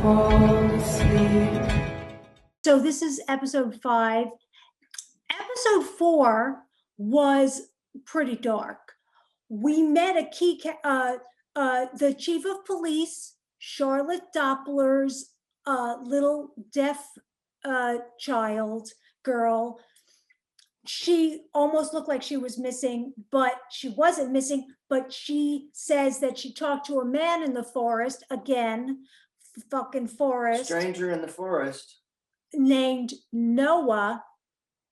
fall asleep. So this is episode 5. Episode 4 was pretty dark. We met a key, the chief of police, Charlotte Doppler's little deaf girl. She almost looked like she was missing, but she wasn't missing. But she says that she talked to a man in the forest, again, fucking forest. Stranger in the forest. Named Noah.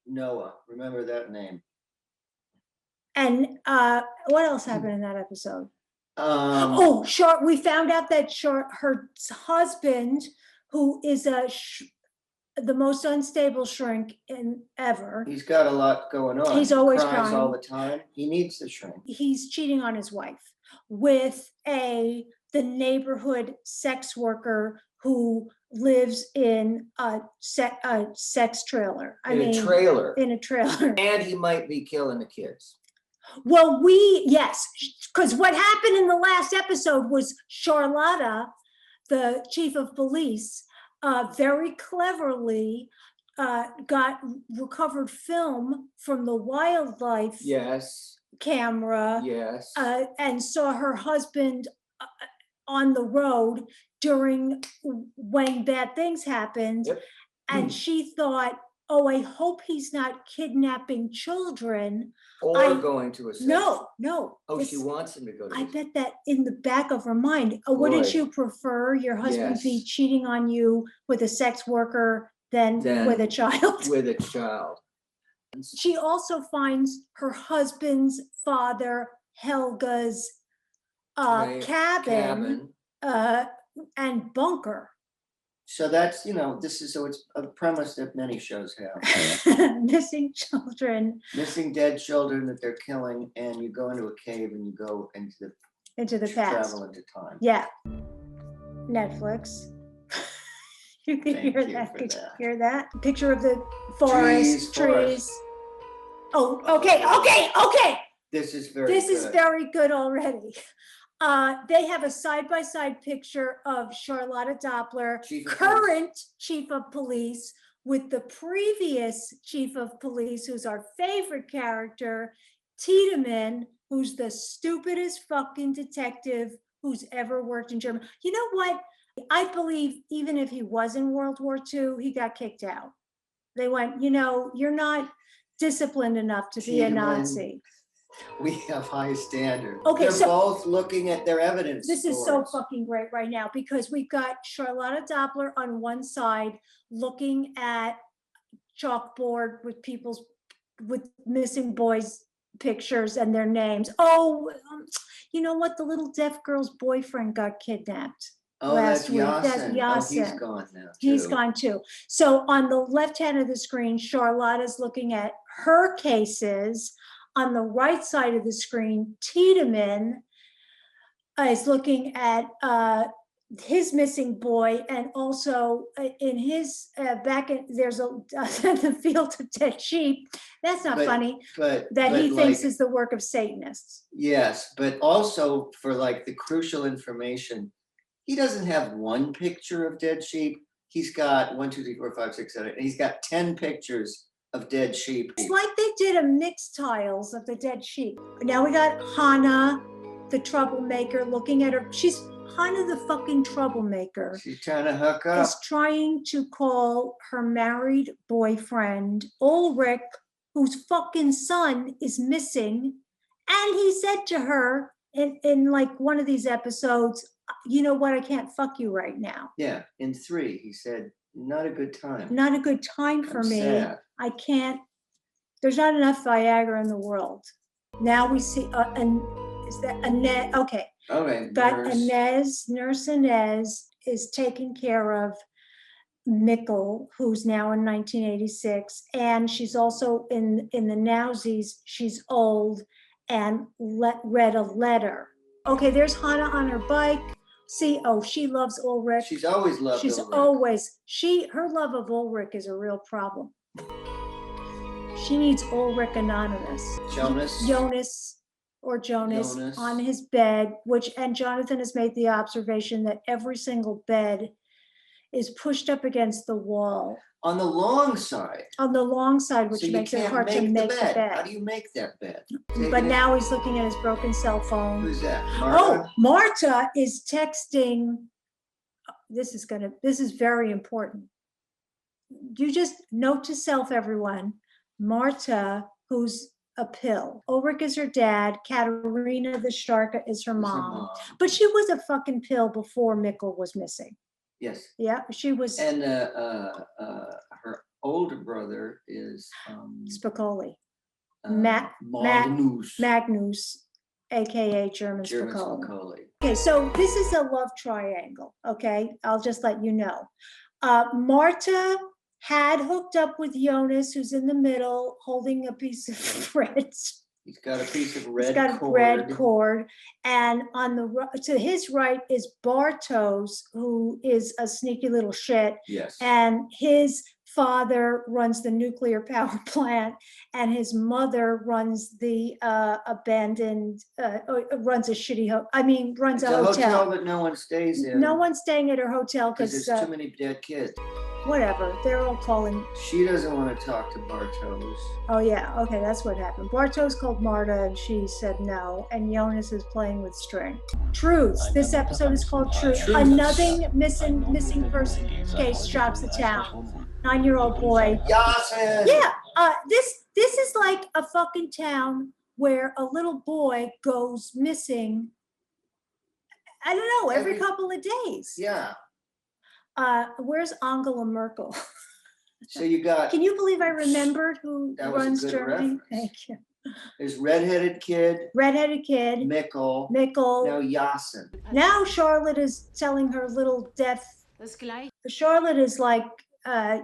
Noah, remember that name. And what else happened in that episode? We found out that her husband, who is the most unstable shrink ever. He's got a lot going on. He's always cries crying all the time. He needs the shrink. He's cheating on his wife with the neighborhood sex worker who lives in a sex trailer. In a trailer. And he might be killing the kids. Well, yes, because what happened in the last episode was Charlotta, the chief of police, very cleverly got recovered film from the wildlife camera. Yes. And saw her husband on the road during when bad things happened. Yep. And she thought, oh, I hope he's not kidnapping children. Or going to a sex. No. She wants him to go to I bet that in the back of her mind. Wouldn't you prefer your husband be cheating on you with a sex worker than with a child? With a child. She also finds her husband's father, Helga's cabin and bunker. So that's, it's a premise that many shows have. Missing children. Missing dead children that they're killing, and you go into a cave and you go into the past. Travel into time. Yeah. Netflix. You can hear that. Could you hear that? Picture of the forest, trees. Oh, okay. This is very good already. They have a side-by-side picture of Charlotta Doppler, current chief of police, with the previous chief of police, who's our favorite character, Tiedemann, who's the stupidest fucking detective who's ever worked in Germany. You know what? I believe even if he was in World War II, he got kicked out. They went, you're not disciplined enough to be a Nazi. We have high standards. Okay, they're both looking at their evidence. This is so fucking great right now because we've got Charlotta Doppler on one side looking at chalkboard with missing boys' pictures and their names. Oh, you know what? The little deaf girl's boyfriend got kidnapped last week. That's Yasin. He's gone now. He's gone too. So on the left hand of the screen, Charlotta's looking at her cases. On the right side of the screen, Tiedemann is looking at his missing boy, and also in his there's the field of dead sheep. That's not funny. But he thinks is the work of Satanists. Yes, but also for the crucial information, he doesn't have one picture of dead sheep. He's got 1, 2, 3, 4, 5, 6, 7. And he's got 10 pictures of dead sheep. It's like they did a mixed tiles of the dead sheep. Now we got Hannah, the troublemaker, looking at her. She's Hannah, the fucking troublemaker. She's trying to hook up. Is trying to call her married boyfriend, Ulrich, whose fucking son is missing. And he said to her in one of these episodes, you know what, I can't fuck you right now. Yeah, in 3, he said, not a good time. Not a good time for me. Sad. I can't, there's not enough Viagra in the world. Now we see, is that Inez? Okay. But Nurse Inez is taking care of Mikkel, who's now in 1986. And she's also in the Nowsies, she's old and read a letter. Okay, there's Hannah on her bike. See, she loves Ulrich. She's always loved Ulrich. Her love of Ulrich is a real problem. She needs Ulrich Anonymous. Jonas on his bed, and Jonathan has made the observation that every single bed is pushed up against the wall On the long side. on the long side, which So you makes it can't hard to make make the the bed. bed. How do you make that bed? But Taking it- now he's looking at his broken cell phone. Who's that? Oh, Martha? Marta is texting. This is very important. You just note to self, everyone, Marta, who's a pill. Ulrich is her dad. Katerina the Starka is her Who's her mom. But she was a fucking pill before Mikkel was missing. Yes. Yeah, she was And her older brother is Spicoli. Magnus. Magnus, aka German German Spicoli. Spicoli. Okay, so this is a love triangle, okay? I'll just let you know. Marta had hooked up with Jonas, who's in the middle, holding a piece of bread. He's got a piece of He's red got a cord. red cord. And on the to his right is Bartos, who is a sneaky little shit. Yes. And his father runs the nuclear power plant, and his mother runs the abandoned, runs a shitty, runs It's a a hotel hotel. that no one stays in. No one's staying at her hotel Because because there's too many dead kids. whatever, they're all calling. She doesn't want to talk to Bartos. Oh yeah, okay, that's what happened. Bartos called Marta and she said no, and Jonas is playing with string. Truths. This episode is called Truth. Another missing person case shocks the town. 9-year-old boy. Yasin! Yeah, this is like a fucking town where a little boy goes missing. I don't know, every couple of days. Yeah. Where's Angela Merkel? So you got, Can you believe I remembered who That was a runs good Germany? reference. Thank you. there's redheaded kid, Redheaded kid, Mikkel, Mikkel. now Yasin. Now Charlotte is telling her little deaf. Charlotte is like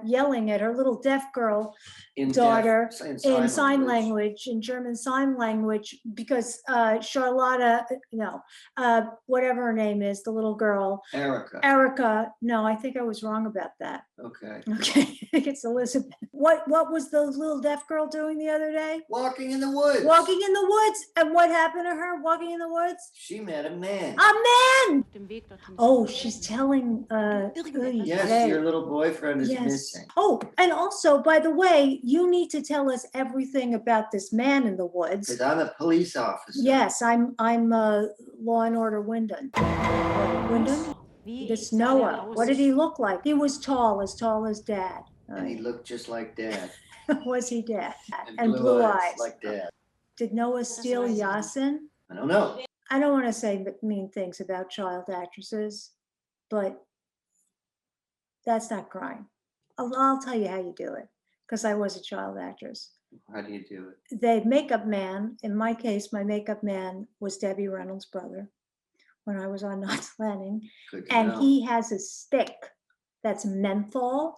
yelling at her little deaf girl In daughter in sign language. language, in German sign language, because Charlotta, no, whatever her name is, the little girl, Erica. No, I think I was wrong about that. Okay. Okay, I think it's Elizabeth. What was the little deaf girl doing the other day? Walking in the woods. Walking in the woods. And what happened to her walking in the woods? She met a man. A man! Oh, she's telling Yes, your little boyfriend is missing. Oh, and also, by the way, you need to tell us everything about this man in the woods. Because I'm a police officer. Yes, I'm Law and Order Wyndham. Wyndham? This Noah. What did he look like? He was tall as Dad. And he looked just like Dad. Was he Dad? And blue eyes like Dad. Did Noah steal Yasin? I don't know. I don't want to say mean things about child actresses, but that's not crime. I'll tell you how you do it, because I was a child actress. How do you do it? The makeup man, in my case, my makeup man was Debbie Reynolds' brother when I was on Knots Landing. Good to And know. he has a stick that's menthol.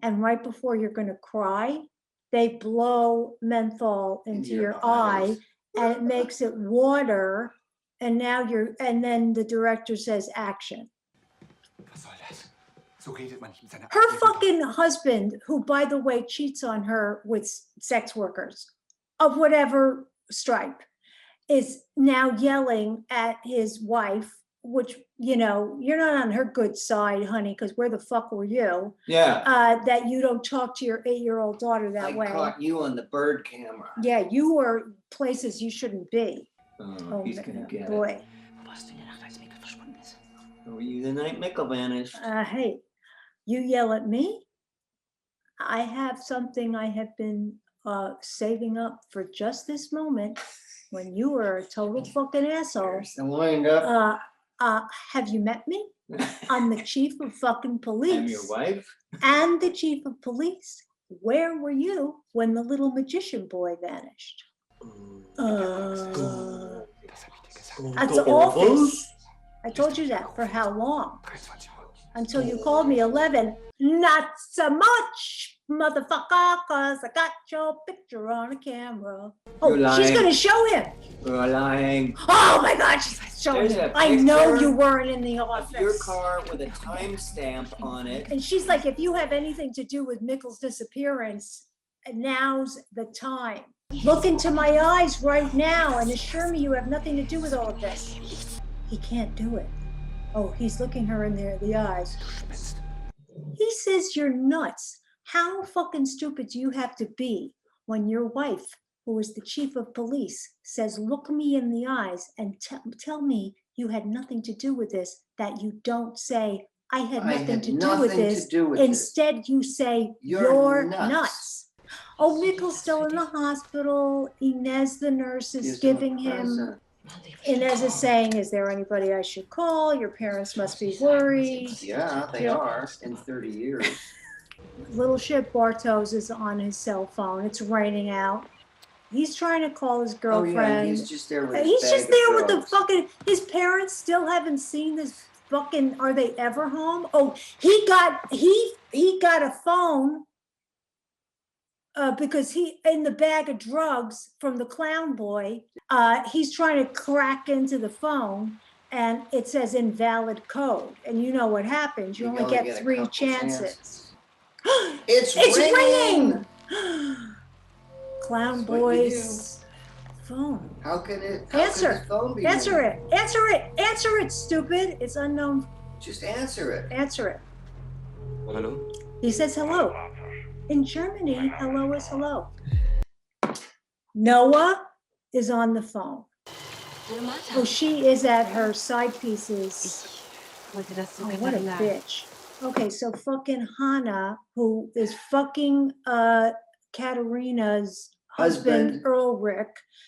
And right before you're going to cry, they blow menthol into your eye, and it makes it water. And now and then the director says action. Her fucking husband, who, by the way, cheats on her with sex workers of whatever stripe, is now yelling at his wife, which, you're not on her good side, honey, because where the fuck were you? Yeah. That you don't talk to your 8-year-old daughter that way. I caught you on the bird camera. Yeah, you were places you shouldn't be. Oh, he's gonna get boy. it. Were you the night Mikkel vanished? Hey, you yell at me. I have something I have been saving up for just this moment when you were a total fucking asshole. There's the wind up. Have you met me? I'm the chief of fucking police. I'm your wife? And the chief of police. Where were you when the little magician boy vanished? That's office. I told you that. For how long? Until you called me 11. Not so much, motherfucker, cause I got your picture on a camera. Oh, she's gonna show him. You're lying. Oh my God, she's showing him. I know you weren't in the office. Your car with a timestamp on it. And she's like, if you have anything to do with Mikkel's disappearance, now's the time. Look into my eyes right now and assure me you have nothing to do with all of this. He can't do it. Oh, he's looking her in the eyes. He says you're nuts. How fucking stupid do you have to be when your wife, who is the chief of police, says, look me in the eyes and tell me you had nothing to do with this, that you don't say, I had nothing to do with this. Instead, you say, you're nuts. Oh, Mikkel's still in the hospital. Inez, the nurse, is giving him, Inez is saying, is there anybody I should call? Your parents must be worried. Yeah, they are in 30 years. Little shit Bartos is on his cell phone. It's raining out. He's trying to call his girlfriend. Oh, yeah, he's just there with his He's bag just of there with the drugs. fucking, his parents still haven't seen this fucking, are they ever home? Oh, he got a phone because he, in the bag of drugs from the clown boy, he's trying to crack into the phone and it says invalid code. And you know what happens. You only get 3 chances. It's ringing! Clown That's what you boy's phone. How can it? Answer. His phone be Answer ringing? it. Answer it. Answer it, stupid. It's unknown. Just answer it. Answer it. Hello? He says hello. In Germany, hello is hello. Noah is on the phone. Oh, she is at her side pieces. Oh, what a bitch. Okay, so fucking Hannah, who is fucking Katerina's husband, Ulrich.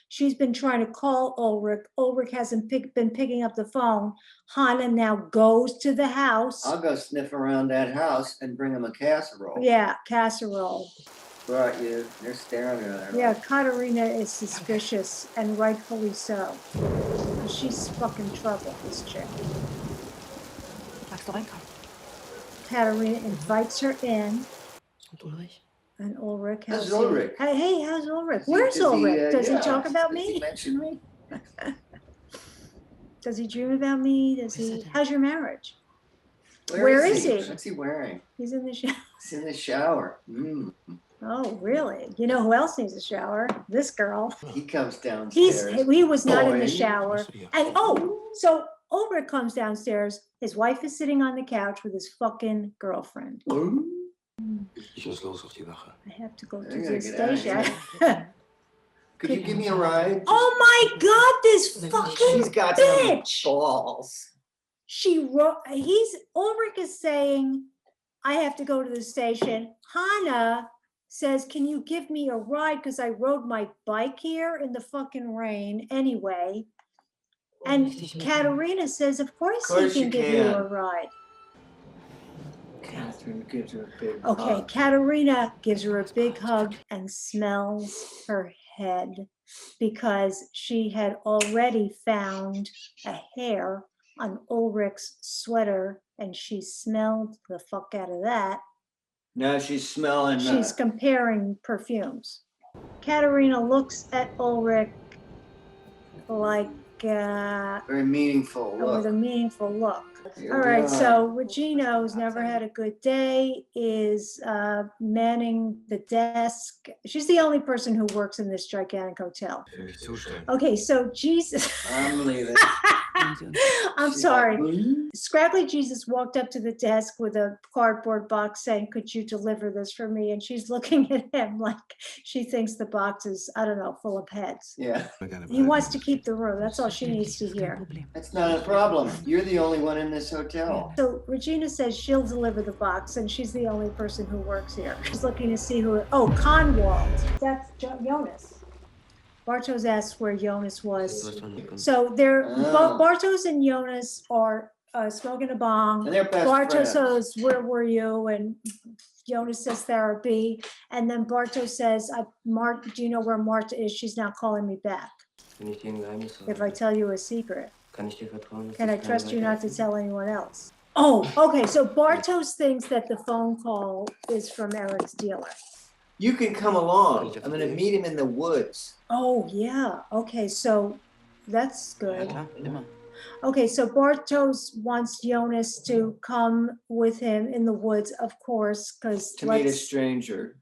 She's been trying to call Ulrich. Ulrich hasn't been picking up the phone. Hannah now goes to the house. I'll go sniff around that house and bring him a casserole. Yeah, casserole. Brought you. They're staring at her. Yeah, Katerina is suspicious, and rightfully so. She's fucking trouble, this chick. Katerina invites her in. And Ulrich. How's Ulrich? Hey, how's Ulrich? Where's Ulrich? Does he talk about Does he me? mention me? Does he dream about me? Does he? How's your marriage? Where is he? What's he wearing? He's in the shower. He's in the shower. Oh, really? You know who else needs a shower? This girl. He comes downstairs. He was not in the Boy. shower. And so Ulrich comes downstairs. His wife is sitting on the couch with his fucking girlfriend. Ooh. I have to go to I gotta the get out of station. Could you give me a ride? Oh my God, this fucking She's got bitch. some balls. Ulrich is saying, I have to go to the station. Hannah says, can you give me a ride? Because I rode my bike here in the fucking rain anyway. And Katerina says, of course he can give you a ride. Catherine gives her a big Okay, hug. Katerina gives her a big hug and smells her head because she had already found a hair on Ulrich's sweater and she smelled the fuck out of that. Now she's smelling. She's comparing perfumes. Katerina looks at Ulrich like very meaningful look. with a meaningful look. Here All we right, are. so Regina, who's never had a good day, is manning the desk. She's the only person who works in this gigantic hotel. Okay, so Jesus. I'm leaving. I'm She's sorry. like, "Hmm?" Scraggly Jesus walked up to the desk with a cardboard box saying, could you deliver this for me? And she's looking at him like she thinks the box is, I don't know, full of heads. Yeah, He wants to keep the room. That's all she needs to hear. that's not a problem. You're the only one in this hotel. So Regina says she'll deliver the box and she's the only person who works here. She's looking to see who, Conwald. That's Jonas. Bartos asks where Jonas was. So Bartos and Jonas are smoking a bong. And they're best Bartos friends. says, where were you? And Jonas says therapy. And then Bartos says, do you know where Marta is? She's not calling me back. If I tell you a secret, can I trust you not to tell anyone else? Oh, okay. So Bartos thinks that the phone call is from Eric's dealer. You can come along. I'm gonna meet him in the woods. Oh, yeah. Okay, so that's good. Okay, so Bartos wants Jonas to come with him in the woods, of course, because To meet a stranger.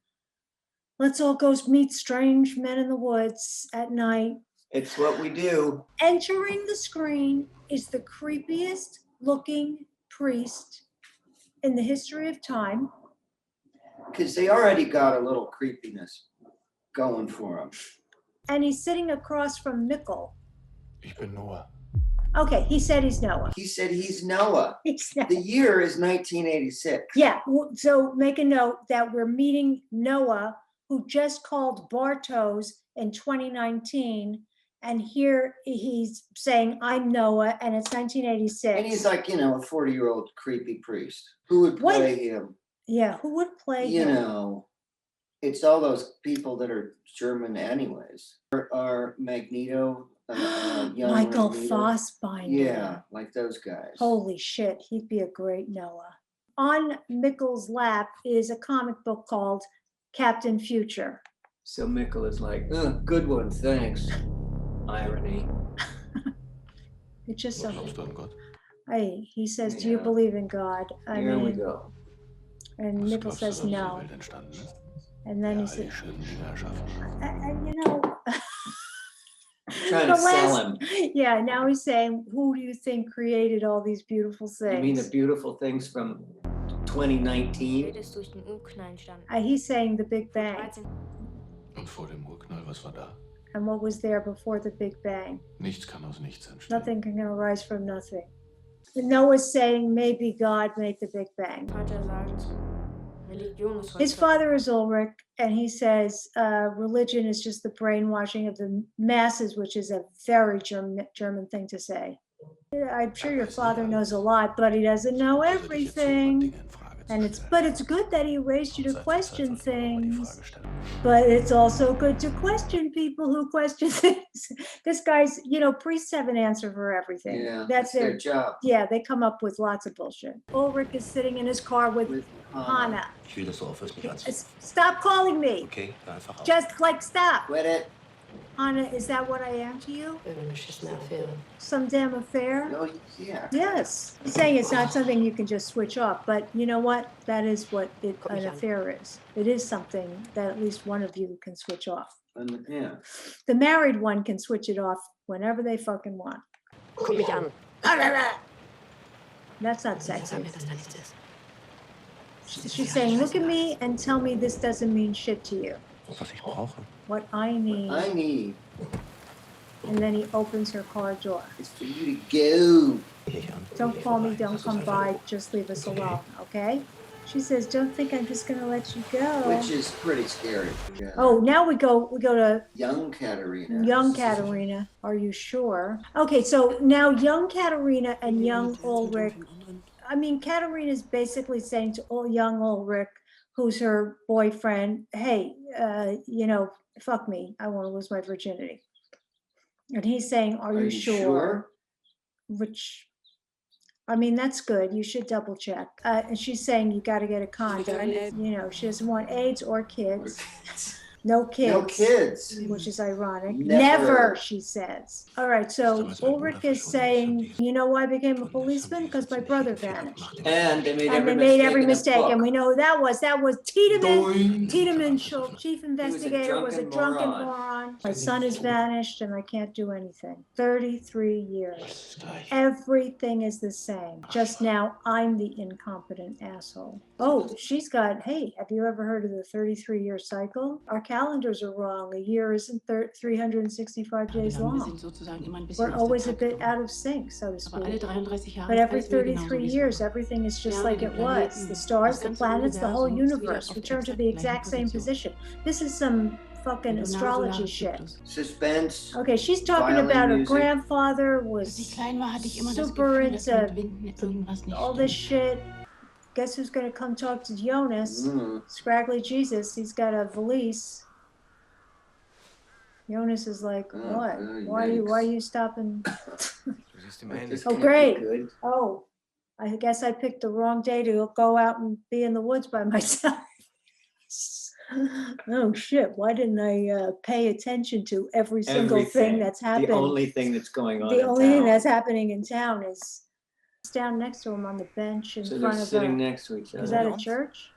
let's all go meet strange men in the woods at night. It's what we do. Entering the screen is the creepiest looking priest in the history of time. Because they already got a little creepiness going for them. And he's sitting across from Mikkel. Ich bin Noah. Okay, he said he's Noah. He said he's Noah. He's Noah. The year is 1986. Yeah, so make a note that we're meeting Noah, who just called Bartos in 2019. And here he's saying, I'm Noah, and it's 1986. And he's like, a 40-year-old creepy priest. Who would play him? Yeah, who would play You him? know, it's all those people that are German anyways. Or Magneto, young Michael Magneto. Fassbinder. Yeah, like those guys. Holy shit, he'd be a great Noah. On Mikkel's lap is a comic book called Captain Future. So Mikkel is like, oh, good one, thanks. Irony. It's just so. Glaubst du an Gott? Hey, he says, do you Yeah. believe in God? Here we go. And Was Mikkel glaubst du, says dass diese no. Welt entstanden ist? And then Ja, he all said, die schönen Dinge erschaffen. and Trying the to sell him. yeah, now he's saying, who do you think created all these beautiful things? You mean the beautiful things from 2019? ist durch den Urknall entstanden. He's saying the Big Bang. 13 Und vor dem Urknall, was war da? And what was there before the Big Bang? Nichts kann aus nichts entstehen. Nothing can arise from nothing. And Noah's saying, maybe God made the Big Bang. Vater sagt, Religion ist His father is Ulrich, and he says religion is just the brainwashing of the masses, which is a very German thing to say. I'm sure your father knows a lot, but he doesn't know Also dich jetzt so über everything. Dinge in Frage zu And stellen. it's good that he raised you to Von Zeit zu Zeit question sollte man auch mal die things. Frage stellen. But it's also good to question people who question things. This guy's, priests have an answer for everything. Yeah, That's their their, job. yeah, they come up with lots of bullshit. Ulrich is sitting in his car with With Hannah. Ich will, dass du aufhörst, mich anzurufen. Stop calling me. Okay, hör einfach auf. Just stop. Quit it. Hannah, is that what I am to you? irgendeine beschissene Affäre. Some damn affair? No, yeah. Yes. He's saying it's not something you can just switch off, but you know what? That is what an affair is. It is something that at least one of you can switch off. Yeah. The married one can switch it off whenever they fucking want. Guck mich an. That's not Sag sexy. mir, dass da nichts ist. She's saying, look at me and tell me this doesn't mean shit to you. Was ich brauche. What I need. I need And then he opens her car door. is for you to go. Hier an. Don't call me, don't come by, just leave us alone, okay? She says, don't think I'm just gonna let you go. Which is pretty scary. Yeah. Oh, now we go to Young Katerina. young Katerina. Are you sure? Okay, so now young Katerina and young Ulrich. I mean, Katerina's basically saying to young Ulrich, who's her boyfriend, hey, fuck me, I want to lose my virginity. And he's saying, are you sure? Which, I mean, that's good. You should double check. And she's saying you got to get a condom. She doesn't want AIDS or kids. No kids. No kids. Which is ironic. Never. Never, she says. All right, so Ulrich is saying, you know why I became a policeman? Because my brother vanished. And they made And every they made every in the mistake, and book. we know who that was. That was Tiedemann. Doing. Tiedemann, chief investigator, was a drunken moron. moron. My son has vanished and I can't do anything. 33 years. Das ist gleich. Everything is the same. Just now, I'm the incompetent asshole. Oh, she's got, hey, have you ever heard of the 33-year cycle? Our calendars are wrong. A year isn't 365 days long. We're always a bit out of sync, so to speak. But every 33 years, everything is just like it was. The stars, the planets, the whole universe return to the exact same position. This is some fucking astrology shit. Suspense. Okay, she's talking Violin about her music. grandfather was super into all this shit. Guess who's gonna come talk to Jonas? Mm. Scraggly Jesus, he's got a valise. Jonas is like, Oh, what? oh, Why are yikes. you stopping? This Oh, can't be great. good. Oh, I guess I picked the wrong day to go out and be in the woods by myself. Oh shit, why didn't I pay attention to every single thing Everything. that's The happened? only thing that's going on The in only thing town. that's happening in town is it's down next to him on the bench in So they're front of sitting a, next to each other. is that a church?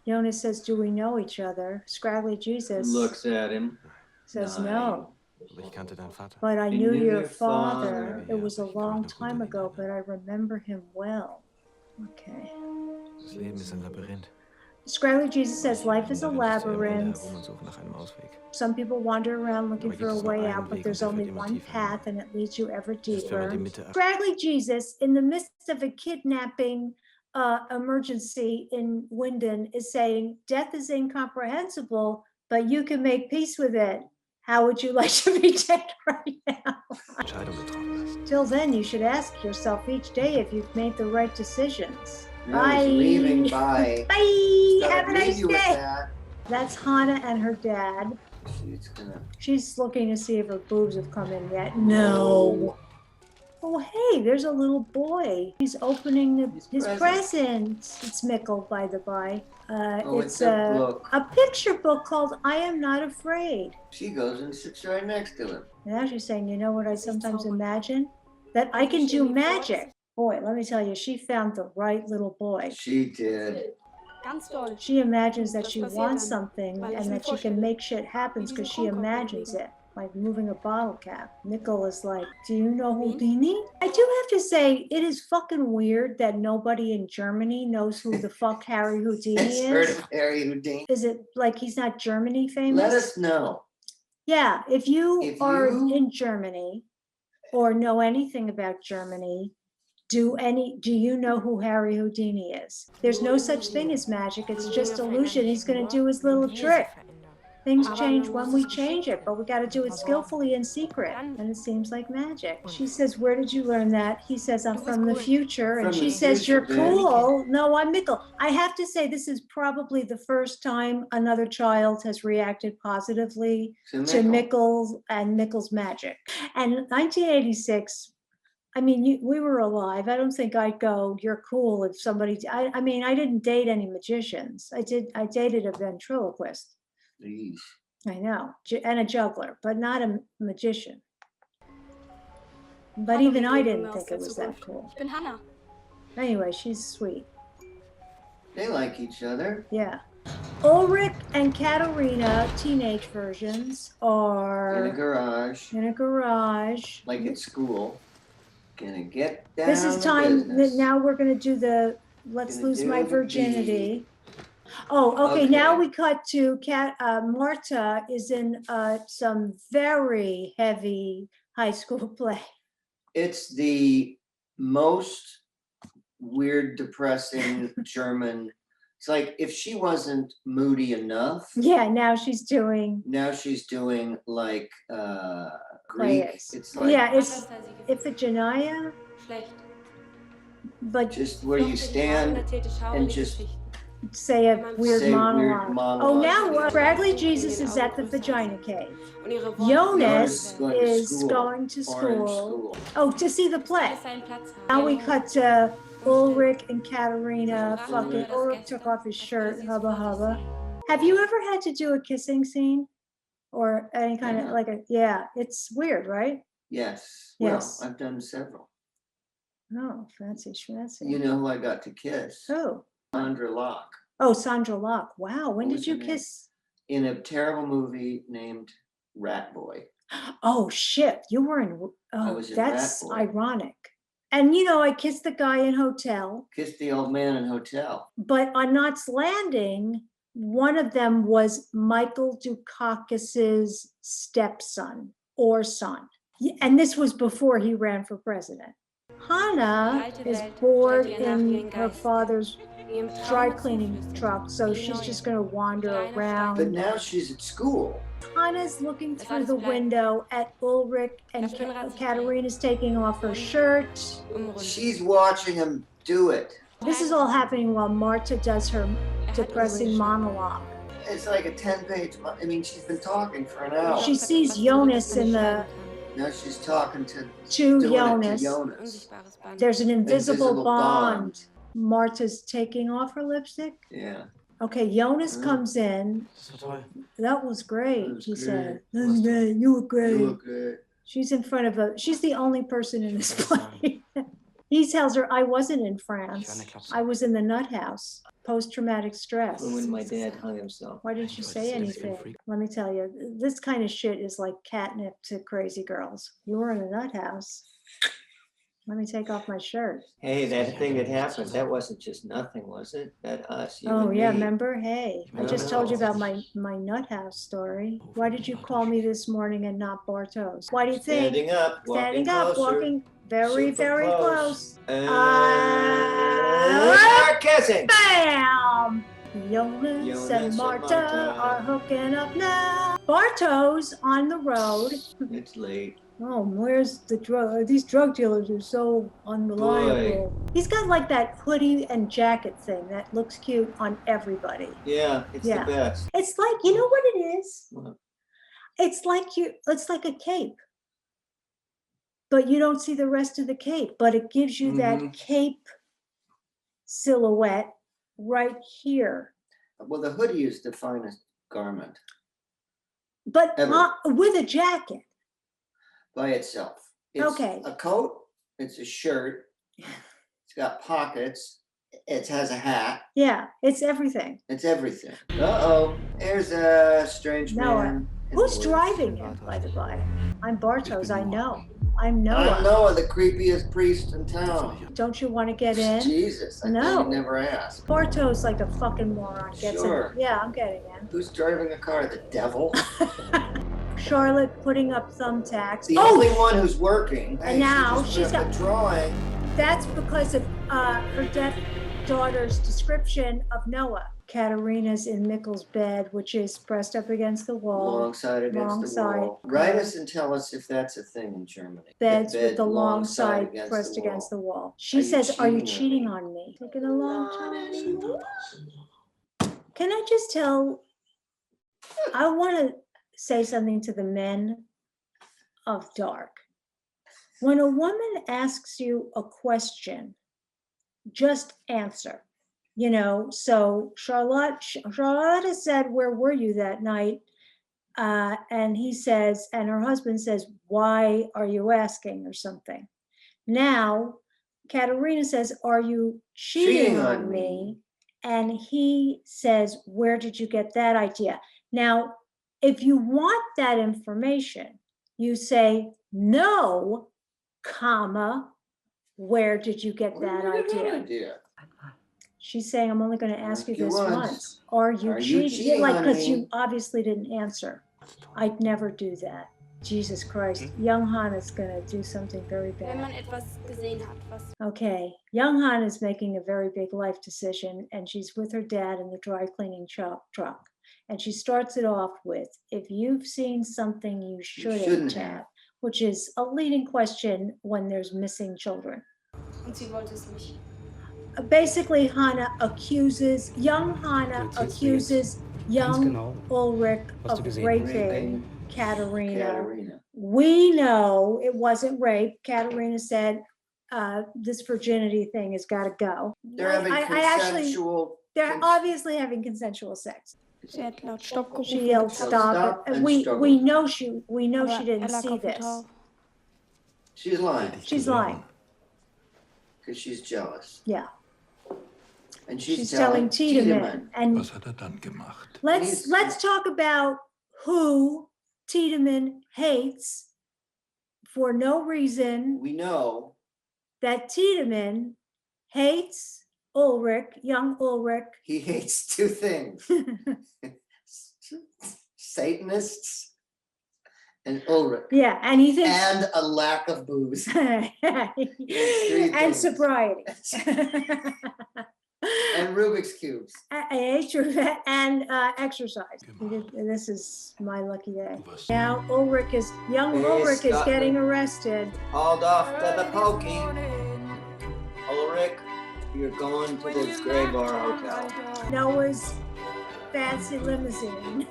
Jonas says, do we know each other? Scraggly Jesus Looks at him. says Nein. no, Ich kannte deinen Vater. but I You knew knew your your father. father. It was a Ja, ich kann long mich noch gut time erinnern. ago, but I remember him well. Okay. Das Leben ist ein Labyrinth. Scraggly Jesus says life is a Darin ist der Runde labyrinth. herum und suchen nach einem Ausweg. Some people wander around looking Aber for a gibt es nur way einen out, but Weg there's und der only führt immer one tiefer path and it leads you ever Es ist, wenn man deeper. die Mitte Scraggly Jesus, in the midst of a kidnapping emergency in Winden, is saying, death is incomprehensible, but you can make peace with it. How would you like to be dead right now? Entscheidung getroffen hast. Till then, you should ask yourself each day if you've made the right decisions. No, Bye. he's leaving. Bye. Bye. Gotta Have a leave nice you with day. that. That's Hannah and her dad. She's gonna. She's looking to see if her boobs have come in yet. No. Oh, hey, there's a little boy. He's opening his presents. It's Mickle, by the by. Oh, It's it's a book. a picture book called I Am Not Afraid. She goes and sits right next to him. Now she's saying, you know what I sometimes imagine? That I can do magic. Boy, let me tell you, she found the right little boy. She did. Ganz doll. She imagines that Das she passiert wants dann, something weil ich and mir that she can vorstelle, make shit happen wie diese because she Kronkorken imagines bewegen. it, like moving a bottle cap. Nickel is like, do you know Wen? Houdini? I do have to say, it is fucking weird that nobody in Germany knows who the fuck Harry Houdini It's heard is. of Harry Houdini. Is it like he's not Germany famous? Let us know. Yeah, if you If are you- in Germany or know anything about Germany, do you know who Harry Houdini is? There's no such thing as magic. It's just illusion. He's going to do his little trick. Things change when we change it, but we got to do it skillfully in secret. And it seems like magic. She says, where did you learn that? He says, I'm from the future. And From she the says, future, you're baby. cool. No, I'm Mickle. I have to say, this is probably the first time another child has reacted positively to Mickle and Mickle's magic. And 1986, I mean, we were alive. I don't think I'd go, you're cool if somebody, I mean, I didn't date any magicians. I dated a ventriloquist. Please. I know, and a juggler, but not a magician. But even I didn't think it was that cool. Ich bin Hannah. Anyway, she's sweet. They like each other. Yeah. Ulrich and Katerina, teenage versions, are In a garage, in a garage. like at school. Gonna get down This is to time that business. now we're gonna do the let's Gonna lose do my the virginity. Oh, okay, now Okay. we cut to Marta is in some very heavy high school play. It's the most weird, depressing German. It's like if she wasn't moody enough, Yeah, now she's doing now she's doing like Greek. plays. It's like Yeah, it's Iphigenia, Schlecht. but just where you stand and just say a weird say monologue. weird Oh, monologues. now Scraggly Jesus is at the vagina cave. Und ihre Worte Jonas Jonas going to is school. going to Orange school. Oh, to see the play. Alles seinen Platz haben. Now we cut to Ulrich and Katerina. Fucking Ulrich took off his shirt. Hubba hubba. Have you ever had to do a kissing scene? Or any kind of like yeah, it's weird, right? Yes. Yes. Well, I've done several. Oh, fancy schmancy. You know who I got to kiss? Oh. Sandra Locke. Oh, Sandra Locke. Wow. When What did was you her name? kiss? In a terrible movie named Rat Boy. Oh, shit. You were in. I Oh, was in that's Rat Boy. ironic. And you know, I kissed the guy in Hotel, Kissed the old man in Hotel. but on Knots Landing, one of them was Michael Dukakis's stepson or son. And this was before he ran for president. Hannah is bored in her father's dry cleaning truck, so she's just going to wander But around. now she's at school. Hannah's looking through the window at Ulrich and Katerina's taking off her shirt. She's watching him do it. This is all happening while Marta does her depressing monologue. It's like a 10-page. I mean, she's been talking for an hour. She sees Jonas in the Now she's talking to to doing it Jonas. to Jonas. Unsichtbares Band. There's an invisible Invisible bond. bond. Marta's taking off her lipstick. Yeah. Okay, Jonas comes in. Das war toll. That was great, That was he said. great. That was great. You were great. You look good. She's in front of she's the only person in this play. He tells her, I wasn't in France. I was in the nut house, post-traumatic stress. When my dad hung himself. Why didn't you say anything? Let me tell you, this kind of shit is like catnip to crazy girls. You were in a nut house. Let me take off my shirt. Hey, that thing that happened, that wasn't just nothing, was it? That us, you Oh and yeah, me. remember? Hey, I just told you about my nut house story. Why did you call me this morning and not Bartos? Why do you think? Standing up, walking Standing up, closer, walking very, super very close. close. Start kissing. Bam! Jonas Jonas and and Marta Marta. are hooking up now. Bartos on the road. It's late. Oh, where's the drug? These drug dealers are so unreliable. He's got like that hoodie and jacket thing that looks cute on everybody. Yeah, it's Yeah. the best. It's like, you know what it is? What? It's like it's like a cape. But you don't see the rest of the cape, but it gives you that cape silhouette right here. Well, the hoodie is the finest garment But Ever. with a jacket. by itself. It's Okay. a coat, it's a shirt, it's got pockets, it has a hat, Yeah, it's everything. it's everything. Uh-oh, there's a strange Noah. man. in the Who's woods. driving him, by the way? I'm Bartos, I know. I'm Noah. I'm Noah, the creepiest priest in town. Don't you want to get in? Jesus, I No. thought you'd never ask. Bartos like a fucking moron gets Sure. in. Yeah, I'm getting in. Who's driving a car? The devil? Charlotte putting up thumbtacks. The only one who's working. And now she's got got- the drawing. That's because of her deaf daughter's description of Noah. Katerina's in Mikkel's bed, which is pressed up against the wall. Long side against Long the side. wall. Write us and tell us if that's a thing in Germany. Beds The with bed the long side against pressed the against the wall. wall. She Are you says, "Are you cheating cheating on me?" Taking a long time. Can I just tell? I want to say something to the men of dark. When a woman asks you a question, just answer. You know, so Charlotte said, "Where were you that night?" And he says, and her husband says, "Why are you asking?" or something. Now, Katerina says, "Are you cheating on me?" And he says, "Where did you get that idea?" Now, if you want that information, you say, "No, comma, where did you get Where that did you get idea?" She's saying, "I'm only going to ask you Ask you this once. once. Are you Are you cheating?" cheating Like, on because you me? obviously didn't answer. I'd never do that. Jesus Christ. Young Han is going to do something very Wenn man bad. etwas gesehen hat, was Okay. Young Han is making a very big life decision, and she's with her dad in the dry cleaning truck. And she starts it off with, "If you've seen something you shouldn't shouldn't have," have. which is a leading question when there's missing children. und sie wollte es nicht. Basically, young Hannah accuses young Ulrich of raping Katerina. We know it wasn't rape. Katerina said, this virginity thing has got to go. They're having consensual. They're obviously having consensual sex. Sie hat laut Stopp gerufen. She yelled, So "Stop stop it!" and We struggle. know she aber didn't lag see auf dem this. Tauch. She's lying She's lying. because she's jealous. Yeah, And she's telling Tiedemann. And Was hat dann gemacht? let's talk about who Tiedemann hates for no reason. We know That Tiedemann hates Ulrich, young Ulrich. he hates two things. Satanists and Ulrich. Yeah, and he thinks And a lack of booze. and things. sobriety. And Rubik's Cubes. And exercise. This is my lucky day. Du warst Now young Hey, Ulrich is Scotland. getting arrested. Hauled off to the pokey. Ulrich, you're going to the Gray Bar Hotel. Noah's fancy limousine.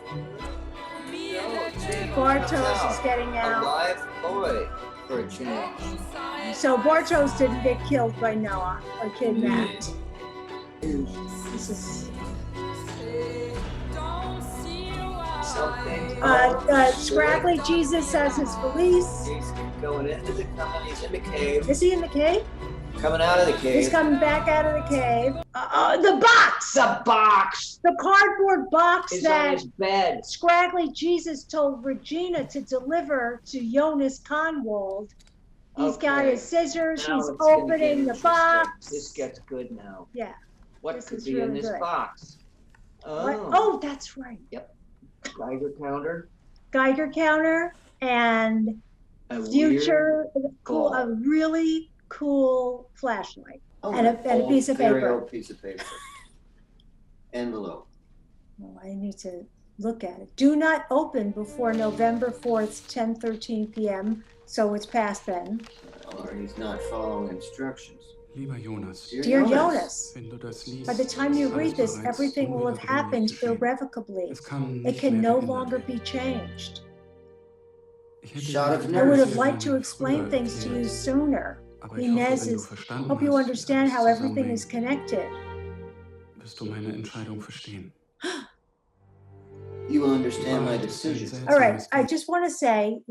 Bartos is getting A out. live boy for a change. So Bartos didn't get killed by Noah or kidnapped. This is Something. Scraggly Jesus has his valise. He's going into the company. He's in the cave. Is he in the cave? Coming out of the He's cave. coming back out of the cave. The box! The box The cardboard box is on that his bed. Scraggly Jesus told Regina to deliver to Jonas Conwald He's got Okay. his scissors, Now he's it's gonna get opening the interesting. box. This gets good now. Yeah. What This could is be in really this good. box? What? Oh, Oh, that's right. Geiger counter. Geiger counter and A future, cool, ball. a really cool flashlight. Oh, And a old, piece of very paper. old piece of paper. Envelope. Oh, I need to look at it. Do not open before November 4th, 10:13 p.m. So it's past then. Or he's not following instructions. Lieber Jonas, Dear Jonas, wenn du das liest, by the time you ist read alles this, bereits everything will have unwiederbringlich happened geschehen. irrevocably. Es kann It nicht can mehr no geändert longer werden. be changed. Ich hätte Shot dir of die I would have Nerves. liked to Dinge explain früher things to you erklärt, sooner. aber ich hoffe, Inez wenn du is, verstanden hope you hast, wie understand alles how everything is zusammenhängt, connected. wirst du meine Entscheidung verstehen. You will understand my decision. All right, I just want to say,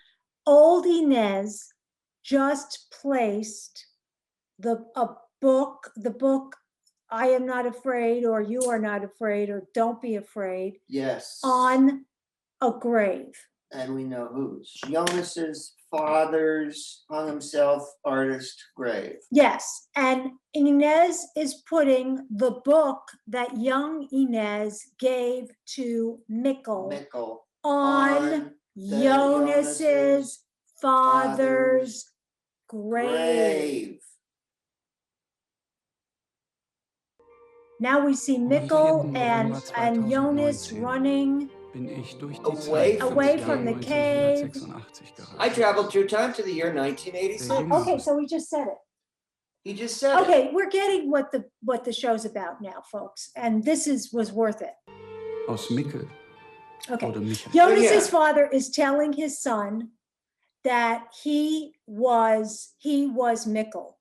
old Inez just placed the book, I Am Not Afraid, or You Are Not Afraid, or Don't Be Afraid, Yes. on a grave. And we know whose. Jonas's father's hung himself artist grave. Yes, and Inez is putting the book that young Inez gave to Mikkel Mikkel on the Jonas's father's grave. grave. Now we see Mikkel and Jonas running Bin ich durch die Away Zeit from away the from the game. cave. 1986 gereist. I traveled through time to the year 1986. Okay, so we just said it. He just said it. Okay, we're getting what the show's about now, folks, and this was worth it. Aus Mickel Okay, wurde Michael. Jonas's yeah. father is telling his son that he was Mikkel.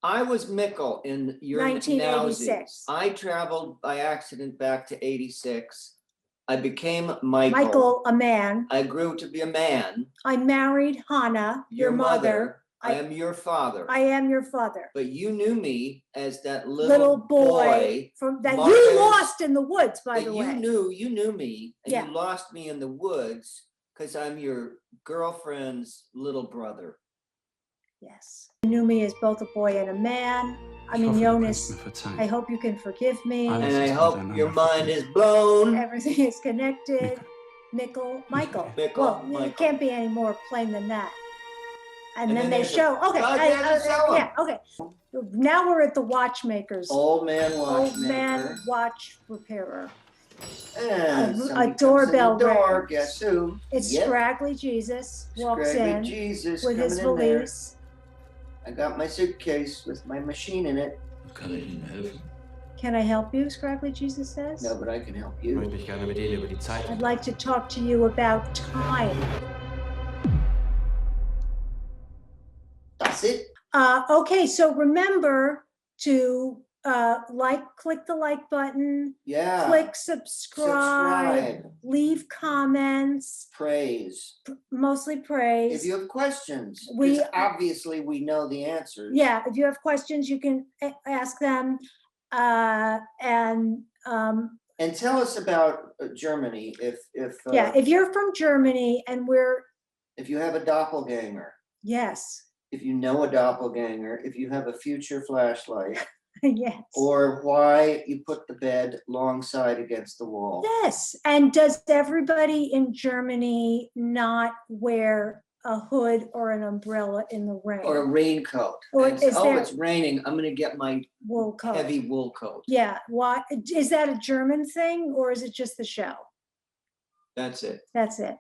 I was Mikkel in your 1986. I traveled by accident back to 86. I became Michael. Michael, a man. I grew to be a man. I married Hannah, your mother. I am your father. I am your father. But you knew me as that Little boy from that Marcus, you lost in the woods, by but the way. you knew me, and Yeah. you lost me in the woods because I'm your girlfriend's little brother. Yes. You knew me as both a boy and a man. I Ich mean, hoffe, du Jonas, kannst mir verzeihen. I hope you can forgive me. Alles And I ist hope miteinander your mind is verknüpft. blown. Everything is connected. Michael. Michael, Well, Michael. it can't be any more plain than that. And And then then they there's a- show, okay, God, there's a show 'em. yeah, okay. Now we're at the watchmaker's. Old man Old man watchmaker. watch repairer. And A somebody comes in doorbell the door. rings. Guess who? It's Yep, Scraggly Jesus walks Scraggly in Jesus with his coming in there. valise. I got my suitcase with my machine in it. Kann ich Ihnen helfen? Can I help you? Scraggly Jesus says. No, but I can help Ich you. möchte mich gerne mit Ihnen über die Zeit I'd like to talk to you about time. That's it. Okay, so remember to click the like button, Yeah. click subscribe, Subscribe. leave comments, Praise. mostly If praise. you have questions, We- because obviously we know the answers. Yeah, if you have questions, you can ask them. And tell us about Germany. yeah, if you're from Germany and if you have a doppelganger, yes, if you know a doppelganger, if you have a future flashlight, yes. or why you put the bed long side against the wall. Yes, and does everybody in Germany not wear a hood or an umbrella in the rain? Or a raincoat. Or And is oh, there- it's raining. I'm gonna get my Wool coat? heavy wool coat. Yeah, why, is that a German thing or is it just the show? That's it. That's it.